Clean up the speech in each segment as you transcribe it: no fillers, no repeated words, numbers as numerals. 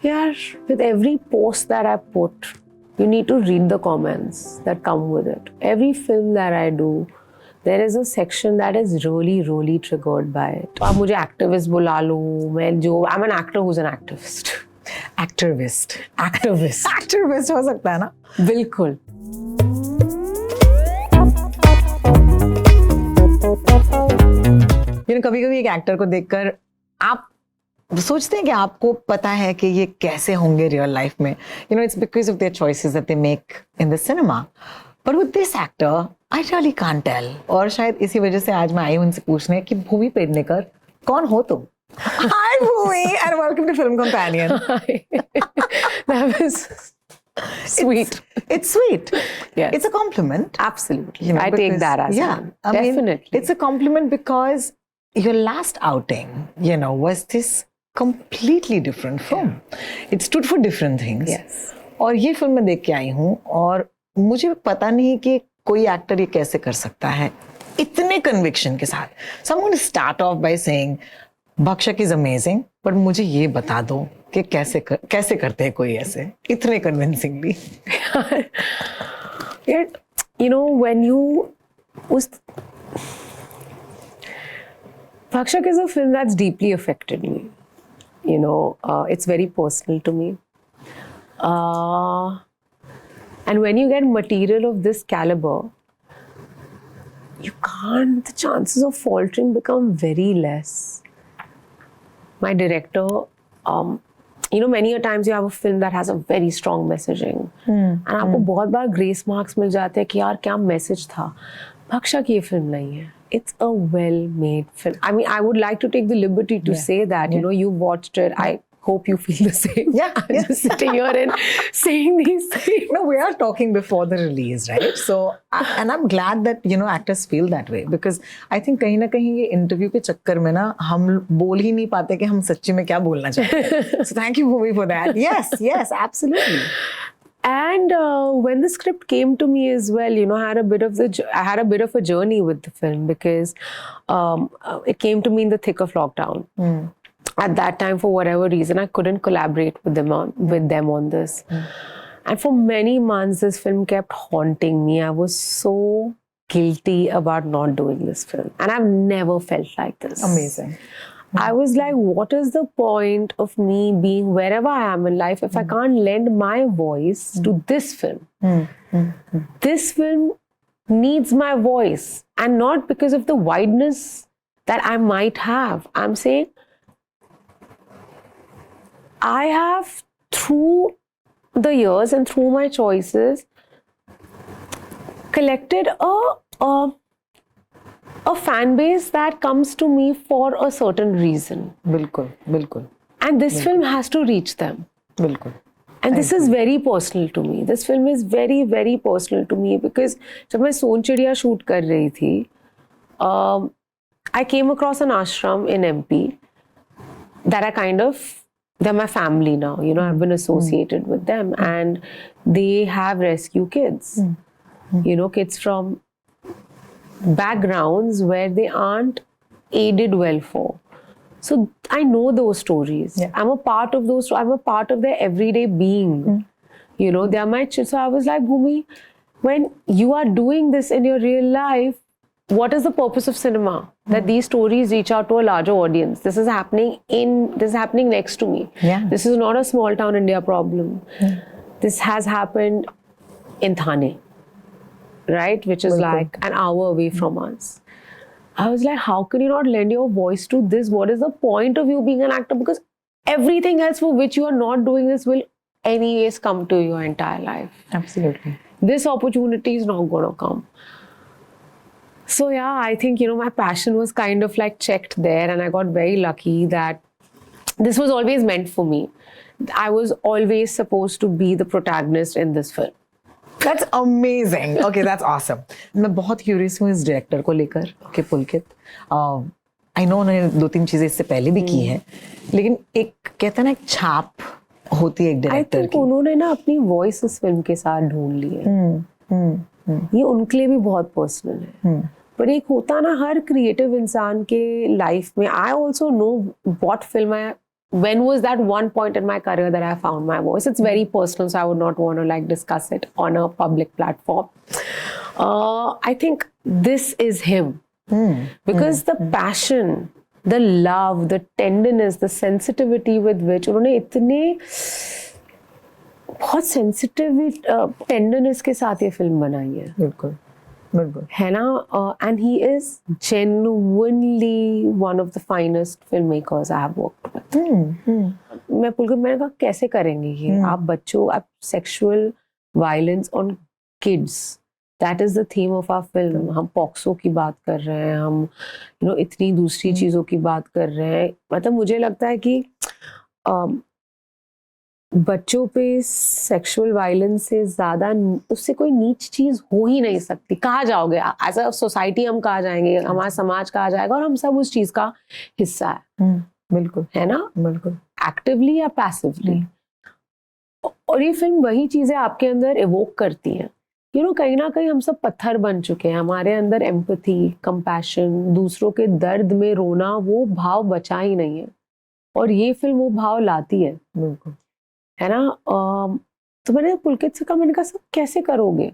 Yeah, with every post that I put, you need to read the comments that come with it. Every film that I do, there is a section that is really triggered by it. आप मुझे activist बुला लो, I'm an actor who's an activist. Activist हो सकता है ना? बिल्कुल. कभी-कभी एक एक्टर को देखकर आप सोचते हैं कि आपको पता है कि ये कैसे होंगे रियल लाइफ में. It's because of their choices that they make in the cinema. But with this actor, I really can't tell. और शायद इसी वजह से आज मैं आई हूँ उनसे पूछने कि भूमि पेडनेकर कौन हो तुम? Hi Bhumi and welcome to Film Companion. That was sweet. It's sweet. Yes. It's a compliment. Absolutely. I take that as one. Definitely. It's a compliment because your last outing, was this completely different film. It stood for different things. Yes. और ये film मैं देख के आई हूँ और मुझे पता नहीं कि कोई एक्टर ये कैसे कर सकता है इतने कन्विक्शन के साथ. So I'm going to start off by saying Bhakshak is amazing, but मुझे ये बता दो कि कैसे करते हैं कोई ऐसे इतने convincingly. When you Bhakshak is a film that's deeply affected me. It's very personal to me. And when you get material of this caliber, the chances of faltering become very less. My director, many a times you have a film that has a very strong messaging. And आपको बहुत बार grace marks मिल जाते हैं कि यार क्या message था. Bhakshak ये film नहीं है. It's a well-made film. I mean, I would like to take the liberty to say that, you watched it. I hope you feel the same. Yeah. I'm just sitting here and saying these things. No, we are talking before the release, right? So, and I'm glad that, actors feel that way because I think कहीं ना कहीं ये interview के चक्कर में ना हम बोल ही नहीं पाते कि हम सच्ची में क्या बोलना चाहते हैं. So thank you, Bhumi, for that. Yes, absolutely. And when the script came to me as well, I had a bit of a journey with the film because it came to me in the thick of lockdown. At that time, for whatever reason, I couldn't collaborate with them on this. And for many months, this film kept haunting me. I was so guilty about not doing this film. And I've never felt like this. Amazing. I was like, what is the point of me being wherever I am in life if I can't lend my voice to this film? This film needs my voice, and not because of the wideness that I might have. I'm saying I have, through the years and through my choices, collected a fan base that comes to me for a certain reason. बिल्कुल. And this film has to reach them. बिल्कुल. And this is very personal to me. This film is very, very personal to me because जब मैं सोन चिड़िया shoot कर रही थी, I came across an ashram in MP that they're my family now. I've been associated with them, and they have rescue kids. Kids from backgrounds where they aren't aided well for. So I know those stories. Yeah. I'm a part of those. I'm a part of their everyday being. They are my children. So I was like, Bhumi, when you are doing this in your real life, what is the purpose of cinema? That these stories reach out to a larger audience. This is happening next to me. Yeah. This is not a small town India problem. This has happened in Thane, right? Which is like an hour away from us. I was like, how can you not lend your voice to this? What is the point of you being an actor? Because everything else for which you are not doing this will anyways come to your entire life. Absolutely. This opportunity is not going to come. So yeah, I think, my passion was kind of like checked there, and I got very lucky that this was always meant for me. I was always supposed to be the protagonist in this film. That's amazing. Okay, that's awesome. मैं बहुत curious हूँ इस director को लेकर कि पुलकित. I know उन्होंने 2-3 चीजें इससे पहले भी की हैं, लेकिन एक कहते हैं ना एक छाप होती है एक director की. I think उन्होंने ना अपनी voice इस film के साथ ढूंढ ली है. ये उनके लिए भी बहुत personal है. पर एक होता ना हर creative इंसान के life में. I also know what film I when was that one point in my career that I found my voice? It's very personal, so I would not want to like discuss it on a public platform. I think this is him. Because the passion, the love, the tenderness, the sensitivity with which उन्होंने इतने बहुत sensitive tenderness के साथ ये film बनाई है. बिल्कुल बिल्कुल है ना? And he is genuinely one of the finest filmmakers I have worked with. मैंने कहा कैसे करेंगे ये? आप बच्चों, आप sexual violence on kids. That is the theme of our film. हम पॉक्सो की बात कर रहे हैं, हम इतनी दूसरी चीजों की बात कर रहे हैं. मतलब मुझे लगता है कि बच्चों पे सेक्सुअल वायलेंस से ज्यादा उससे कोई नीच चीज हो ही नहीं सकती. कहा जाओगे एज अ सोसाइटी, हम कहा जाएंगे, हमारा समाज कहा जाएगा, और हम सब उस चीज का हिस्सा है. बिल्कुल, है ना? बिल्कुल, एक्टिवली या पैसिवली. और ये फिल्म वही चीजें आपके अंदर इवोक करती हैं. कहीं ना कहीं हम सब पत्थर बन चुके हैं. हमारे अंदर एम्पैथी, कंपैशन, दूसरों के दर्द में रोना, वो भाव बचा ही नहीं है. और ये फिल्म वो भाव लाती है. बिल्कुल, है ना? तो मैंने पुलकित से कहा, मैंने कहा सब कैसे करोगे?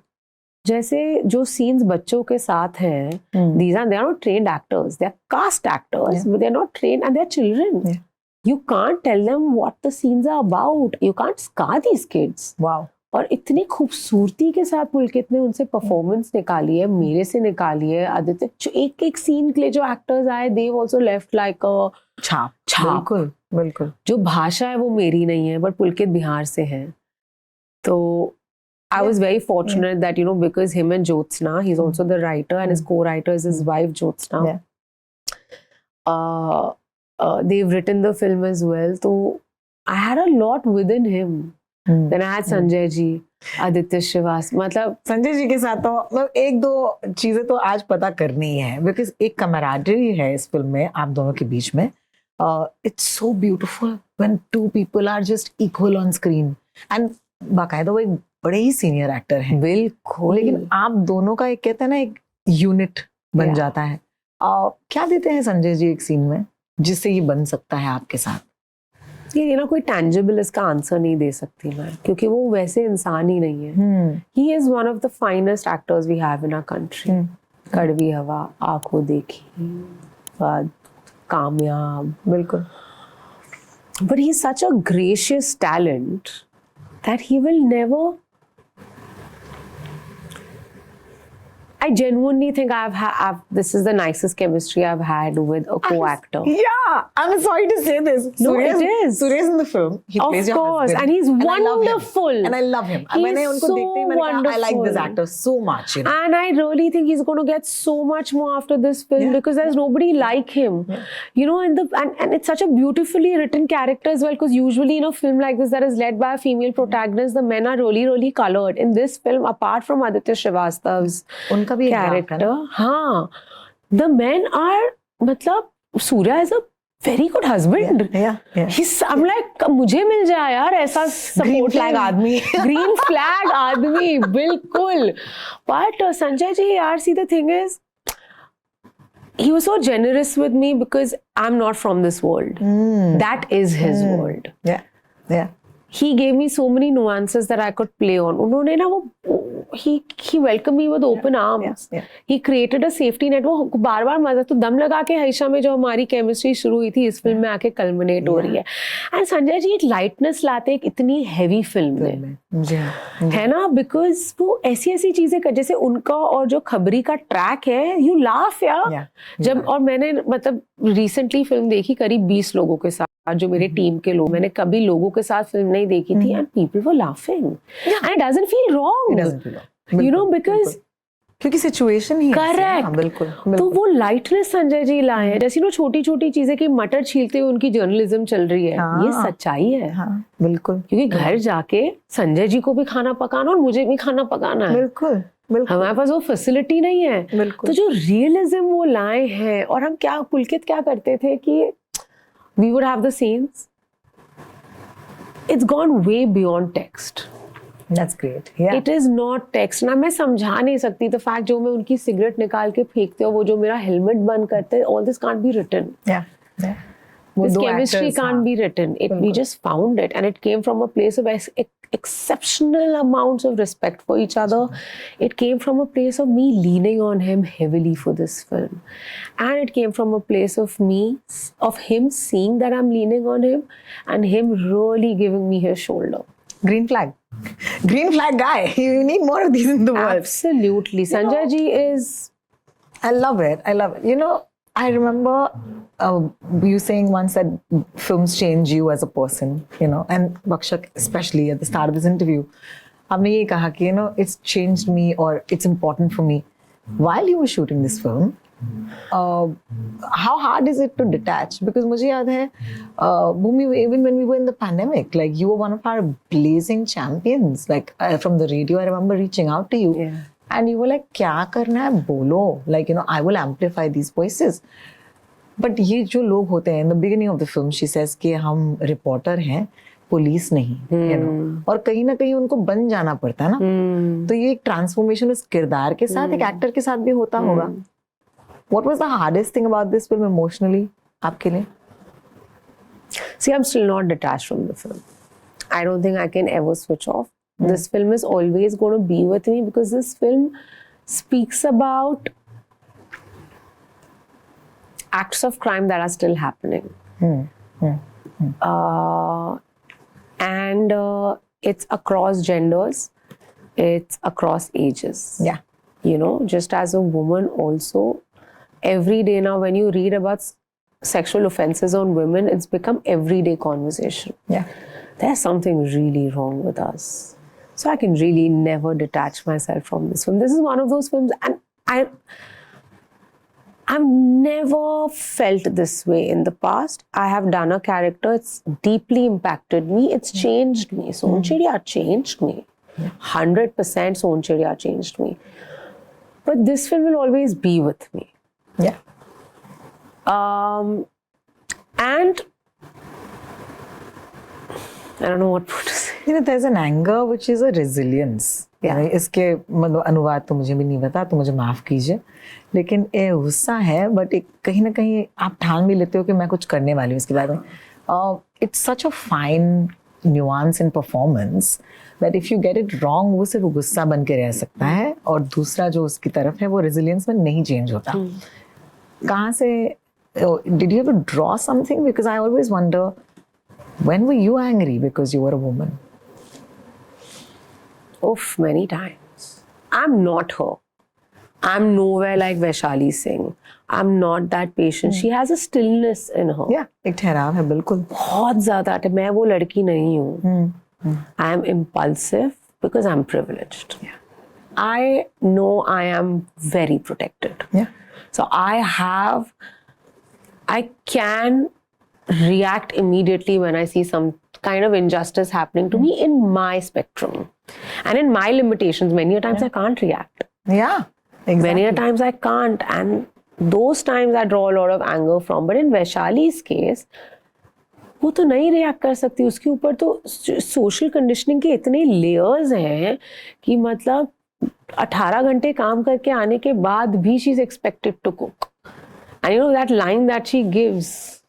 जैसे जो सीन्स बच्चों के साथ हैं, these are, they are not trained actors, they are cast actors, but they are not trained and they are children. You can't tell them what the scenes are about. You can't scar these kids. Wow. और इतनी खूबसूरती के साथ पुलकित ने उनसे performance निकाली है, मेरे से निकाली है. आदित्य, एक एक सीन के लिए जो एक्टर्स आए, they also left like a छाप. बिल्कुल बिल्कुल. जो भाषा है वो मेरी नहीं है, बट पुलकित बिहार से है. तो I was very fortunate that because him and Jyotsna, he's also the writer, and his co-writer is his wife Jyotsna. They've written the film as well. So I had a lot within him. Then I had Sanjay ji, Aditya Shrivas. मतलब संजय जी के साथ तो मतलब एक दो चीजें तो आज पता करनी है, बिकॉज एक कमराडरी है इस फिल्म में आप दोनों के बीच में. It's so beautiful when two people are just equal on screen. And बाकायदा वो एक बड़े ही सीनियर एक्टर हैं. बिल्कुल. लेकिन आप दोनों का एक कहते हैं ना, एक यूनिट बन जाता है. क्या देते हैं संजय जी एक सीन में जिससे ये बन सकता है आपके साथ? ये ना कोई टैंजिबल इसका आंसर नहीं दे सकती मैं, क्योंकि वो वैसे इंसान ही नहीं है. He is one of the finest actors we have in our country. Kadvi Hawa, Ankhon Dekhi, बाद कामयाब. बिल्कुल. But he is such a gracious talent that he will never. I genuinely think this is the nicest chemistry I've had with a co-actor. Yeah, I'm sorry to say this. No, it is. Surya is in the film. He plays your husband. And he's wonderful. And I love him. He's so wonderful. I like this actor so much. And I really think he's going to get so much more after this film, because there's nobody like him. And it's such a beautifully written character as well, because usually in a film like this that is led by a female protagonist, the men are really, really colored. In this film, apart from Aditya Shrivastava's character, हाँ, the men are, मतलब Surya is a very good husband. I'm like, मुझे मिल जाए यार ऐसा support flag आदमी, green flag आदमी, बिल्कुल. But Sanjay ji, यार, see, the thing is, he was so generous with me because I'm not from this world. That is his world. He gave me so many nuances that I could play on. उन्होंने ना वो he welcomed me with open arms. He created a safety net. वो बार-बार मजा तो दम लगा के हईशा में जो हमारी केमिस्ट्री शुरू हुई थी, इस फिल्म में आके कल्मिनेट हो रही है. एंड संजय जी एक लाइटनेस लाते एक इतनी हैवी फिल्म में, है ना? बिकॉज वो ऐसी चीजें कर, जैसे उनका और जो खबरी का ट्रैक है, यू लाफ यार. जब और मैंने मतलब रिसेंटली फिल्म देखी करीब 20 लोगों के साथ, जो मेरे टीम के लोग, मैंने कभी लोगों के साथ फिल्म नहीं देखी थी, and people were laughing and it doesn't feel wrong, because क्योंकि सिचुएशन ही करेक्ट. बिल्कुल. तो वो लाइटनेस संजय जी लाए हैं. जैसे छोटी छोटी चीजें की मटर छीलते हुए उनकी जर्नलिज्म चल रही है. ये सच्चाई है. बिल्कुल. क्योंकि घर जाके संजय जी को भी खाना पकाना और मुझे भी खाना पकाना है. बिल्कुल. हमारे पास वो फैसिलिटी नहीं है. तो जो रियलिज्म वो लाए हैं, और हम क्या पुलकित क्या करते थे कि we would have the scenes. It's gone way beyond text. That's great. Yeah. It is not text. ना मैं समझा नहीं सकती. The fact जो मैं उनकी सिगरेट निकाल के फेंकते हो, वो जो मेरा हेलमेट बंद करते, all this can't be written. This दो chemistry actors, can't be written. We just found it, and it came from a place of exceptional amounts of respect for each other. It came from a place of me leaning on him heavily for this film, and it came from a place of him seeing that I'm leaning on him, and him really giving me his shoulder. Green flag guy. You need more of these in the world. Absolutely. Sanjay ji is... I love it. You know, I remember you saying once that films change you as a person, you know, and Bhakshak especially at the start of this interview, आपने ये कहा कि, you know, it's changed me or it's important for me. While you were shooting this film, how hard is it to detach? Because मुझे याद है, Bhumi, even when we were in the pandemic, like you were one of our blazing champions. Like from the radio, I remember reaching out to you. Yeah. And you were like, क्या करना है बोलो, like, you know, I will amplify these voices. But ये जो लोग होते हैं, in the beginning of the film, she says कि हम रिपोर्टर हैं, पुलिस नहीं, you know, और कहीं ना कहीं उनको बन जाना पड़ता है ना, तो ये एक ट्रांसफॉर्मेशन उस किरदार के साथ, एक एक्टर के साथ भी होता होगा. What was the hardest thing about this film emotionally आपके लिए? See, I'm still not detached from the film. I don't think I can ever switch off. This film is always going to be with me because this film speaks about acts of crime that are still happening. And it's across genders, it's across ages. Yeah. You know, just as a woman also, every day now when you read about sexual offenses on women, it's become everyday conversation. Yeah. There's something really wrong with us. So I can really never detach myself from this film. This is one of those films, and I've never felt this way in the past. I have done a character, it's deeply impacted me, it's changed me. Sonchediya changed me. 100% Sonchediya changed me. But this film will always be with me. Yeah. And I don't know what to say. You know, there's an anger which is a resilience. Yeah. इसके मतलब अनुवाद तो मुझे भी नहीं पता, तो मुझे माफ कीजिए, लेकिन ये गुस्सा है, बट एक कहीं ना कहीं आप ठान भी लेते हो कि मैं कुछ करने वाली हूँ इसके बारे में. It's such a fine nuance in performance that if you get it wrong, वो सिर्फ गुस्सा बन के रह सकता है, और दूसरा जो उसकी तरफ है वो resilience में नहीं change होता. कहाँ से? Did you ever draw something? Because I always wonder, when were you angry because you were a woman? Oof, many times. I'm not her. I'm nowhere like Vaishali Singh. I'm not that patient. She has a stillness in her. Yeah, एक ठहराव है बिल्कुल. बहुत ज़्यादा. मैं वो लड़की नहीं हूँ. I am impulsive because I'm privileged. Yeah. I know I am very protected. Yeah. So I can react immediately when I see some kind of injustice happening to me in my spectrum. And in my limitations, many a times I can't react. Yeah, exactly. Many a times I can't, and those times I draw a lot of anger from. But in Vaishali's case, वो तो नहीं react कर सकती. उसके ऊपर तो social conditioning के इतने लेयर्स हैं कि मतलब 18 घंटे काम करके आने के बाद भी she is expected to cook. And you know that line that she gives,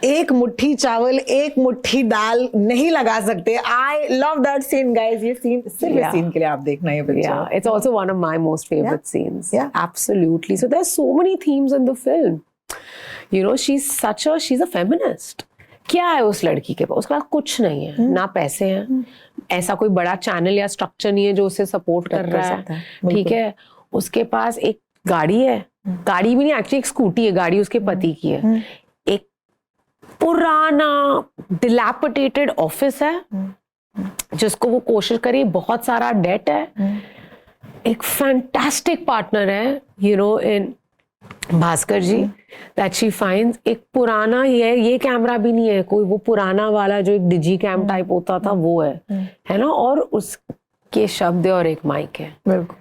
एक मुट्ठी चावल एक मुट्ठी दाल नहीं लगा सकते. I love that scene guys. ये सीन सिर्फ इस सीन के लिए आप देखना ये picture. Yeah, it's also one of my most favorite scenes. Yeah. Absolutely. So there's so many themes in the film. You know, she's a feminist. क्या है उस लड़की के पास? उसके पास कुछ नहीं है, ना पैसे हैं, ऐसा कोई बड़ा चैनल या स्ट्रक्चर नहीं है जो उसे सपोर्ट कर रहा है. ठीक है, उसके पास एक गाड़ी है, गाड़ी भी नहीं, एक्चुअली एक स्कूटी है, गाड़ी उसके पति की है. एक पुराना डिलैपिडेटेड ऑफिस है जिसको वो कोशिश करी, बहुत सारा डेट है. एक फैंटास्टिक पार्टनर है, you know, in Bhaskar ji, that she finds. एक पुराना ये कैमरा भी नहीं है कोई, वो पुराना वाला जो एक डिजी कैम टाइप होता था वो है ना, और उसके शब्द और एक माइक है. बिल्कुल.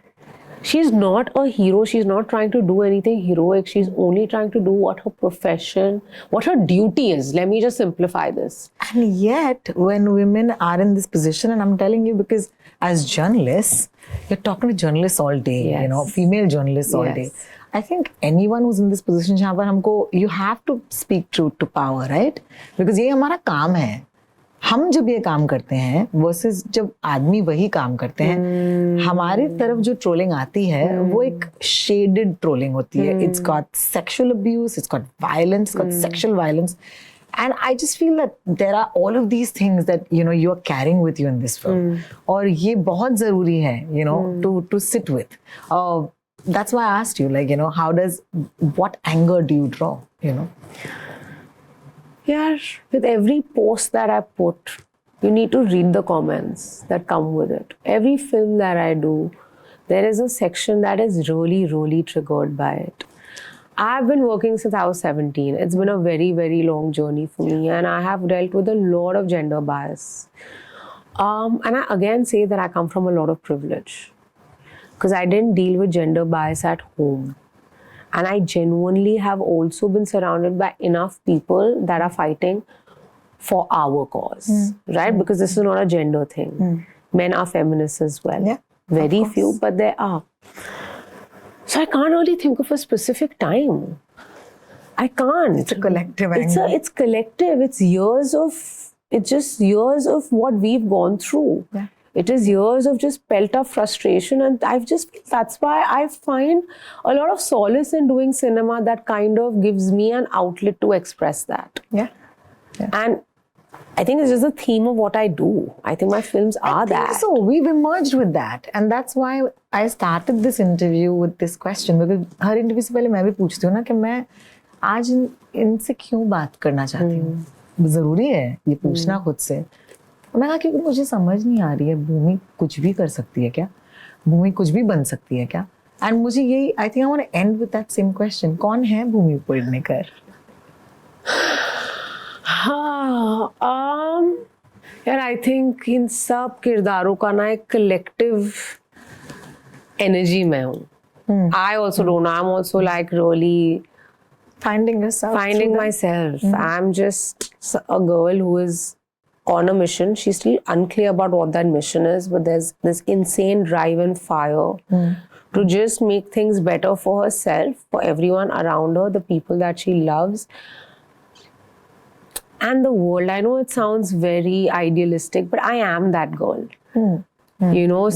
She is not a hero. She is not trying to do anything heroic. She is only trying to do what her profession, what her duty is. Let me just simplify this. And yet, when women are in this position, and I'm telling you because as journalists, you're talking to journalists all day, Yes. you know, female journalists all Yes. day. I think anyone who's in this position जहाँ पर हमको you have to speak truth to power, right? Because ये हमारा काम है. हम जब ये काम करते हैं versus जब आदमी वही काम करते हैं, हमारी तरफ जो ट्रोलिंग आती है वो एक shaded ट्रोलिंग होती है. It's got sexual abuse, it's got violence, it's got sexual violence. And I just feel that there are all of these things that you are carrying with you in this film. और ये बहुत ज़रूरी है, to sit with. That's why I asked you, what anger do you draw, Yeah, with every post that I put, you need to read the comments that come with it. Every film that I do, there is a section that is really, really triggered by it. I've been working since I was 17. It's been a very, very long journey for me, and I have dealt with a lot of gender bias. And I again say that I come from a lot of privilege, because I didn't deal with gender bias at home. And I genuinely have also been surrounded by enough people that are fighting for our cause, right? Because this is not a gender thing. Men are feminists as well. Yeah, very few, but there are. So I can't really think of a specific time. I can't. It's a collective anger. It's collective. It's just years of what we've gone through. Yeah. It is years of just pent up frustration, and that's why I find a lot of solace in doing cinema that kind of gives me an outlet to express that. Yeah. And I think it's just the theme of what I do. I think my films are that. So we've emerged with that, and that's why I started this interview with this question, because her interview से पहले मैं भी पूछती हूँ ना कि मैं आज इनसे क्यों बात करना चाहती हूँ. जरूरी है ये पूछना खुद से. मैं कहा क्योंकि मुझे समझ नहीं आ रही है भूमि कुछ भी कर सकती है क्या, भूमि कुछ भी बन सकती है क्या. एंड मुझे यही I think I want to end with that same question. कौन है भूमि पेडनेकर? यार आई थिंक इन सब किरदारों का ना एक कलेक्टिव एनर्जी में हूँ. I also don't know, I am also like really finding myself. I'm just a girl who is on a mission. She's still unclear about what that mission is, but there's this insane drive and fire to just make things better for herself, for everyone around her, the people that she loves, and the world. I know it sounds very idealistic, but I am that girl.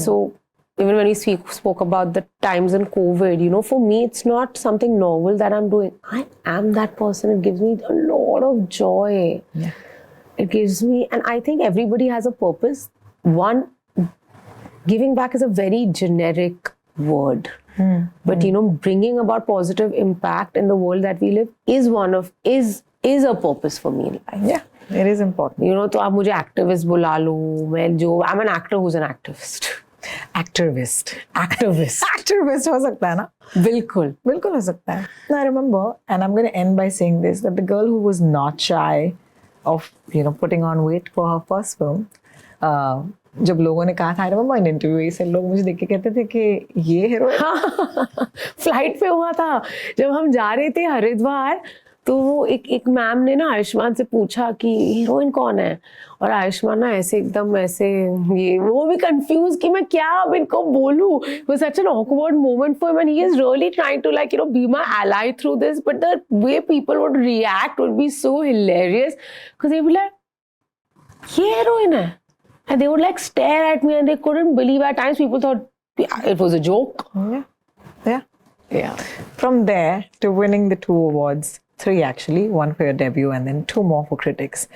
So even when we spoke about the times in COVID, for me, it's not something novel that I'm doing. I am that person. It gives me a lot of joy. Yeah. It gives me, and I think everybody has a purpose. One, giving back is a very generic word. But, bringing about positive impact in the world that we live is a purpose for me in life. Yeah, it is important. तो आप मुझे activist बुला लो. I'm an actor who's an activist. Activist हो सकता है ना? बिल्कुल हो सकता है. I remember, and I'm going to end by saying this, that the girl who was not shy of putting on weight for her first film, जब लोगों ने कहा था, I remember in interview से लोग मुझे देख के कहते थे कि ये हीरोइन. फ्लाइट पे हुआ था जब हम जा रहे थे हरिद्वार, तो वो एक मैम ने ना आयुष्मान से पूछा कि हीरोइन कौन है, और आयुष्मान ना ऐसे एकदम ऐसे वो भी कंफ्यूज कि मैं क्या अब इनको बोलूं. It was such an awkward moment for him, and he is really trying to be my ally through this, but the way people would react would be so hilarious, because they would be like, ये heroine है, and they would stare at me and they couldn't believe. At times people thought it was a joke. Yeah. From there to winning the 2 awards, 3 actually, 1 for your debut and then 2 more for critics.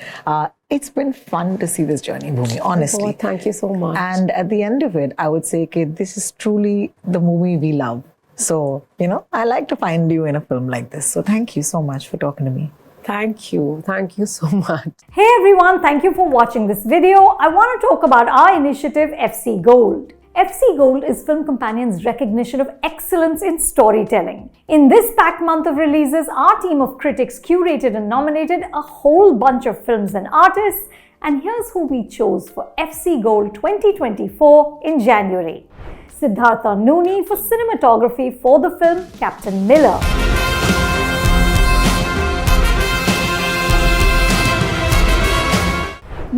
It's been fun to see this journey, Bhumi, honestly. Oh, thank you so much. And at the end of it, I would say, okay, this is truly the movie we love. So, I like to find you in a film like this. So thank you so much for talking to me. Thank you so much. Hey everyone, thank you for watching this video. I want to talk about our initiative FC Gold. FC Gold is Film Companion's recognition of excellence in storytelling. In this packed month of releases, our team of critics curated and nominated a whole bunch of films and artists, and here's who we chose for FC Gold 2024 in January. Siddhartha Nooni for cinematography for the film Captain Miller.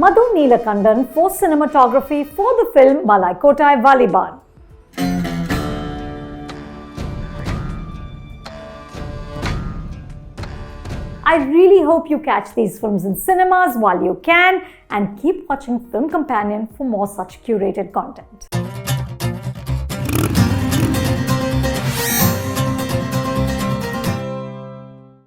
Madhu Neelakandan for cinematography for the film Malaikotai Valiban. I really hope you catch these films in cinemas while you can, and keep watching Film Companion for more such curated content.